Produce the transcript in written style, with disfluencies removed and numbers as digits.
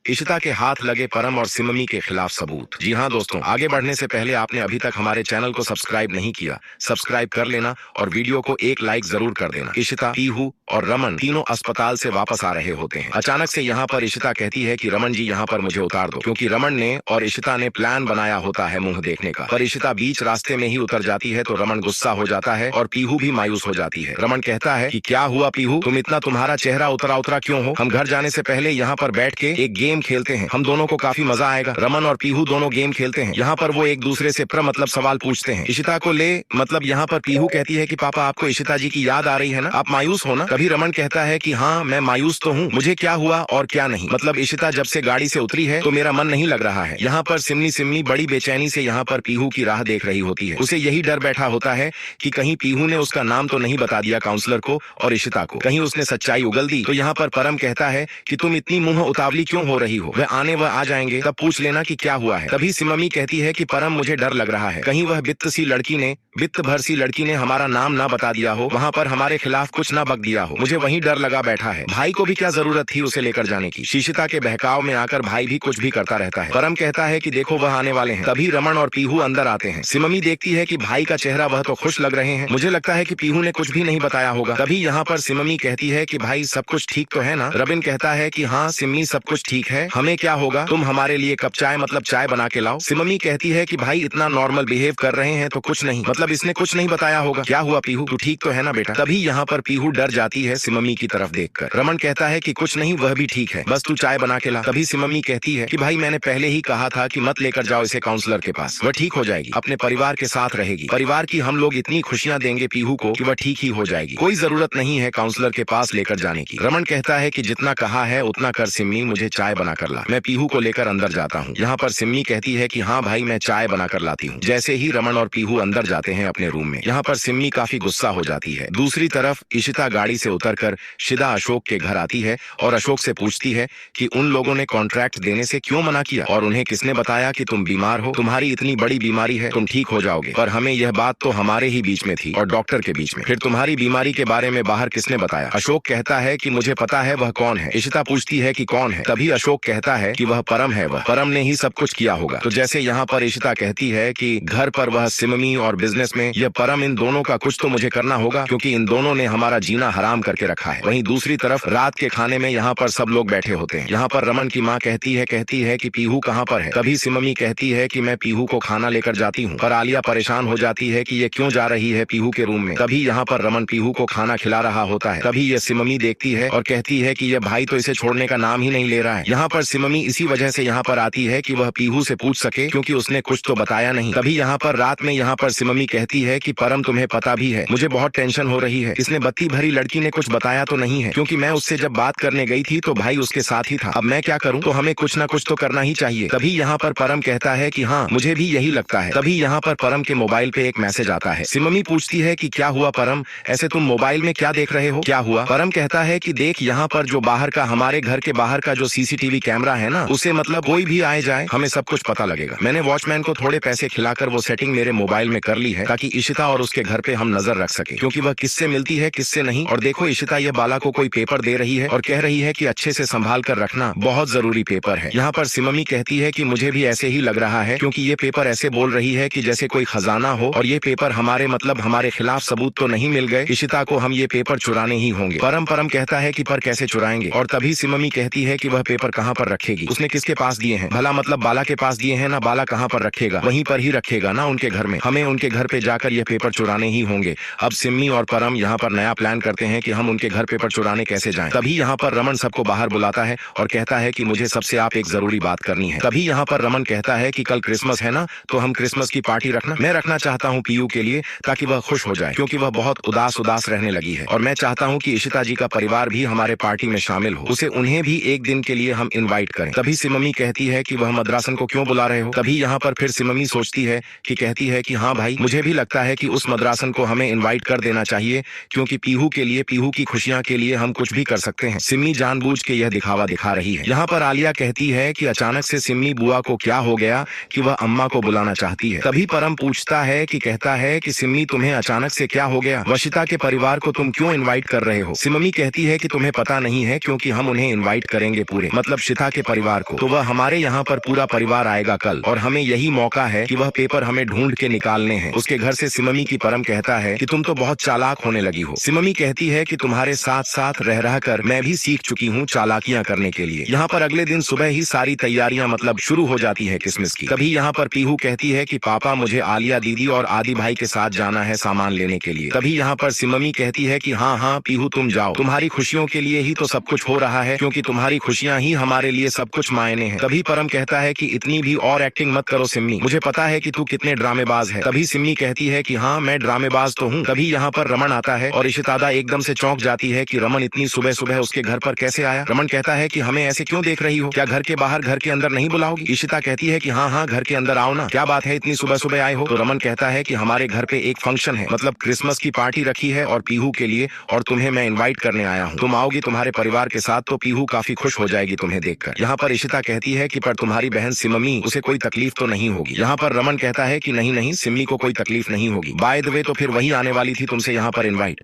इशिता के हाथ लगे परम और सिममी के खिलाफ सबूत। जी हाँ दोस्तों, आगे बढ़ने से पहले आपने अभी तक हमारे चैनल को सब्सक्राइब नहीं किया, सब्सक्राइब कर लेना और वीडियो को एक लाइक जरूर कर देना। इशिता, पीहू और रमन तीनों अस्पताल से वापस आ रहे होते हैं। अचानक से यहाँ पर इशिता कहती है कि रमन जी यहाँ पर मुझे उतार दो, क्योंकि रमन ने और इशिता ने प्लान बनाया होता है मुंह देखने का। पर इशिता बीच रास्ते में ही उतर जाती है तो रमन गुस्सा हो जाता है और पीहू भी मायूस हो जाती है। रमन कहता है कि क्या हुआ पीहू, तुम इतना तुम्हारा चेहरा उतरा उतरा क्यों हो? हम घर जाने से पहले यहाँ पर बैठ के एक गेम खेलते हैं, हम दोनों को काफी मजा आएगा। रमन और पीहू दोनों गेम खेलते हैं। यहाँ पर वो एक दूसरे से मतलब सवाल पूछते हैं। इशिता को ले मतलब यहाँ पर पीहू कहती है कि पापा आपको इशिता जी की याद आ रही है ना, आप मायूस हो ना? तभी रमन कहता है कि हाँ मैं मायूस तो हूँ, मुझे क्या हुआ और क्या नहीं, मतलब इशिता जब से गाड़ी से उतरी है तो मेरा मन नहीं लग रहा है। यहाँ पर सिमनी बड़ी बेचैनी से यहाँ पर पीहू की राह देख रही होती है। उसे यही डर बैठा होता है कि कहीं पीहू ने उसका नाम तो नहीं बता दिया काउंसलर को और इशिता को, कहीं उसने सच्चाई उगल दी। तो यहाँ पर परम कहता है कि तुम इतनी मुंह उतावली क्यों हो रही हो, वह आ जाएंगे तब पूछ लेना कि क्या हुआ है। तभी सिममी कहती है कि परम मुझे डर लग रहा है, कहीं वह बित्त भर सी लड़की ने हमारा नाम ना बता दिया हो, वहाँ पर हमारे खिलाफ कुछ ना बक दिया हो, मुझे वहीं डर लगा बैठा है। भाई को भी क्या जरूरत थी उसे लेकर जाने की? इशिता के बहकाव में आकर भाई भी कुछ भी करता रहता है। परम कहता है कि देखो वह आने वाले हैं। तभी रमन और पीहू अंदर आते हैं। सिममी देखती है कि भाई का चेहरा वह तो खुश लग रहे हैं, मुझे लगता है कि पीहू ने कुछ भी नहीं बताया होगा। तभी यहाँ पर सिममी कहती है कि भाई सब कुछ ठीक तो है ना? रबिन कहता है कि हाँ सिम्मी सब कुछ ठीक है, हमें क्या होगा, तुम हमारे लिए कप चाय मतलब चाय बना के लाओ। सिममी कहती है कि भाई इतना नॉर्मल बिहेव कर रहे हैं तो कुछ नहीं, मतलब इसने कुछ नहीं बताया होगा। क्या हुआ पीहू, तू ठीक तो है ना बेटा? तभी यहाँ पर पीहू डर जाती है सिममी की तरफ देखकर। रमन कहता है कि कुछ नहीं, वह भी ठीक है, बस तू चाय बना के ला। तभी सिममी कहती है कि भाई मैंने पहले ही कहा था कि मत लेकर जाओ इसे काउंसलर के पास, वह ठीक हो जाएगी, अपने परिवार के साथ रहेगी, परिवार की हम लोग इतनी खुशियां देंगे पीहू को कि वह ठीक ही हो जाएगी, कोई जरूरत नहीं है काउंसलर के पास लेकर जाने की। रमन कहता है कि जितना कहा है उतना कर सिम्मी, मुझे चाय बना कर ला, मैं पीहू को लेकर अंदर जाता हूँ। यहाँ पर सिम्मी कहती है कि हाँ भाई मैं चाय बना कर लाती हूँ। जैसे ही रमन और पीहू अंदर जाते हैं अपने रूम में, यहाँ पर सिम्मी काफी गुस्सा हो जाती है। दूसरी तरफ इशिता गाड़ी से उतरकर सीधा अशोक के घर आती है और अशोक से पूछती है कि उन लोगों ने कॉन्ट्रैक्ट देने से क्यों मना किया और उन्हें किसने बताया कि तुम बीमार हो, तुम्हारी इतनी बड़ी बीमारी है, तुम ठीक हो जाओगे, पर हमें यह बात तो हमारे ही बीच में थी और डॉक्टर के बीच में, फिर तुम्हारी बीमारी के बारे में बाहर किसने बताया? अशोक कहता है कि मुझे पता है वह कौन है। इशिता पूछती है कि कौन है? तभी अशोक कहता है कि वह परम है, वह परम ने ही सब कुछ किया होगा। तो जैसे यहाँ पर इशिता कहती है कि घर पर वह सिममी और बिजनेस में यह परम, इन दोनों का कुछ तो मुझे करना होगा क्योंकि इन दोनों ने हमारा जीना हराम करके रखा है। वहीं दूसरी तरफ रात के खाने में यहाँ पर सब लोग बैठे होते हैं। यहाँ पर रमन की माँ कहती है कि पीहू कहाँ पर है? तभी सिममी कहती है कि मैं पीहू को खाना लेकर जाती हूँ, पर आलिया परेशान हो जाती है कि ये क्यों जा रही है पीहू के रूम में। तभी यहाँ पर रमन पीहू को खाना खिला रहा होता है। तभी ये सिममी देखती है और कहती है कि यह भाई तो इसे छोड़ने का नाम ही नहीं ले रहा है। यहाँ पर सिममी इसी वजह से यहाँ पर आती है कि वह पीहू से पूछ सके क्योंकि उसने कुछ तो बताया नहीं। तभी यहाँ पर रात में यहाँ पर सिममी कहती है कि परम तुम्हें पता भी है, मुझे बहुत टेंशन हो रही है, इसने बत्ती भरी लड़की ने कुछ बताया तो नहीं है, क्योंकि मैं उससे जब बात करने गई थी तो भाई उसके साथ ही था, अब मैं क्या करूँ, तो हमें कुछ ना कुछ तो करना ही चाहिए। तभी यहाँ पर परम कहता है कि हाँ मुझे भी यही लगता है। तभी यहाँ पर परम के मोबाइल पे एक मैसेज आता है। सिममी पूछती है कि क्या हुआ परम, ऐसे तुम मोबाइल में क्या देख रहे हो, क्या हुआ? परम कहता है कि देख यहाँ पर जो बाहर का, हमारे घर के बाहर का जो सीसीटीवी कैमरा है ना, उसे मतलब कोई भी आए जाए हमें सब कुछ पता लगेगा। मैंने वॉचमैन को थोड़े पैसे खिलाकर वो सेटिंग मेरे मोबाइल में कर ली है ताकि इशिता और उसके घर पे हम नजर रख सके, क्योंकि वह किससे मिलती है किससे नहीं। और देखो इशिता ये बाला को कोई पेपर दे रही है और कह रही है कि अच्छे से संभाल कर रखना, बहुत जरूरी पेपर है। यहाँ पर सिममी कहती है कि मुझे भी ऐसे ही लग रहा है, क्योंकि ये पेपर ऐसे बोल रही है कि जैसे कोई खजाना हो और ये पेपर हमारे मतलब हमारे खिलाफ सबूत तो नहीं मिल गए, इशिता को हम ये पेपर चुराने ही होंगे। परम कहता है कि पर कैसे चुराएंगे? और तभी सिममी कहती है कि वह पेपर कहाँ पर रखेगी, उसने किसके पास दिए हैं भला, मतलब बाला के पास दिए हैं ना, बाला कहाँ पर रखेगा, वहीं पर ही रखेगा ना उनके घर में, हमें उनके घर पे जाकर ये पेपर चुराने ही होंगे। अब सिम्मी और परम यहाँ पर नया प्लान करते हैं कि हम उनके घर पेपर चुराने कैसे जाएं। तभी यहाँ पर रमन सबको बाहर बुलाता है और कहता है कि मुझे सबसे आप एक जरूरी बात करनी है। तभी यहाँ पर रमन कहता है कि कल क्रिसमस है ना, तो हम क्रिसमस की पार्टी रखना, मैं रखना चाहता हूँ पीयू के लिए, ताकि वह खुश हो जाए, क्योंकि वह बहुत उदास रहने लगी है, और मैं चाहता हूँ कि इशिता जी का परिवार भी हमारे पार्टी में शामिल हो, उसे उन्हें भी एक दिन के लिए हम इन्वाइट करें। तभी सिममी कहती है कि वह मद्रासन को क्यों बुला रहे हो? तभी यहाँ पर फिर सिममी सोचती है कि कहती है कि हाँ भाई मुझे मुझे भी लगता है कि उस मद्रासन को हमें इनवाइट कर देना चाहिए, क्योंकि पीहू के लिए, पीहू की खुशियां के लिए हम कुछ भी कर सकते हैं। सिम्मी जानबूझ के यह दिखावा दिखा रही है। यहाँ पर आलिया कहती है कि अचानक से सिम्मी बुआ को क्या हो गया कि वह अम्मा को बुलाना चाहती है। तभी परम पूछता है कि कहता है कि सिम्मी तुम्हें अचानक से क्या हो गया, वशिता के परिवार को तुम क्यों इनवाइट कर रहे हो। सिम्मी कहती है कि तुम्हें पता नहीं है, क्योंकि हम उन्हें इनवाइट करेंगे पूरे, मतलब शिता के परिवार को, तो वह हमारे यहाँ पर पूरा परिवार आएगा कल, और हमें यही मौका है कि वह पेपर हमें ढूंढ के निकालने हैं उसके घर से। सिम्मी की परम कहता है कि तुम तो बहुत चालाक होने लगी हो। सिम्मी कहती है कि तुम्हारे साथ साथ रह रह कर मैं भी सीख चुकी हूँ चालाकियां करने के लिए। यहाँ पर अगले दिन सुबह ही सारी तैयारियां मतलब शुरू हो जाती है किसमिस की। तभी यहाँ पर पीहू कहती है कि पापा मुझे आलिया दीदी और आदि भाई के साथ जाना है सामान लेने के लिए। तभी यहाँ पर सिम्मी कहती है कि हाँ हाँ पीहू तुम जाओ, तुम्हारी खुशियों के लिए ही तो सब कुछ हो रहा है, क्योंकि तुम्हारी खुशियां ही हमारे लिए सब कुछ मायने हैं। तभी परम कहता है कि इतनी भी और एक्टिंग मत करो सिम्मी, मुझे पता है कि तू कितने ड्रामेबाज है। तभी सिम्मी कहती है कि हाँ मैं ड्रामेबाज तो हूँ। तभी यहाँ पर रमन आता है और इशितादा एकदम से चौंक जाती है कि रमन इतनी सुबह सुबह उसके घर पर कैसे आया। रमन कहता है कि हमें ऐसे क्यों देख रही हो, क्या घर के बाहर घर के अंदर नहीं बुलाओगी। इशिता कहती है कि हाँ हाँ घर के अंदर आओ ना, क्या बात है इतनी सुबह सुबह आए हो। तो रमन कहता है कि हमारे घर पे एक फंक्शन है, मतलब क्रिसमस की पार्टी रखी है और पीहू के लिए, और तुम्हें मैं इनवाइट करने आया हूँ। तुम आओगी तुम्हारे परिवार के साथ तो पीहू काफी खुश हो जाएगी तुम्हें देखकर। यहाँ पर इशिता कहती है कि पर तुम्हारी बहन सिम्मी, उसे कोई तकलीफ तो नहीं होगी। यहाँ पर रमन कहता है कि नहीं नहीं सिम्मी को कोई तकलीफ नहीं होगी। बाय द वे तो फिर वही आने वाली थी तुमसे यहाँ पर इनवाइट।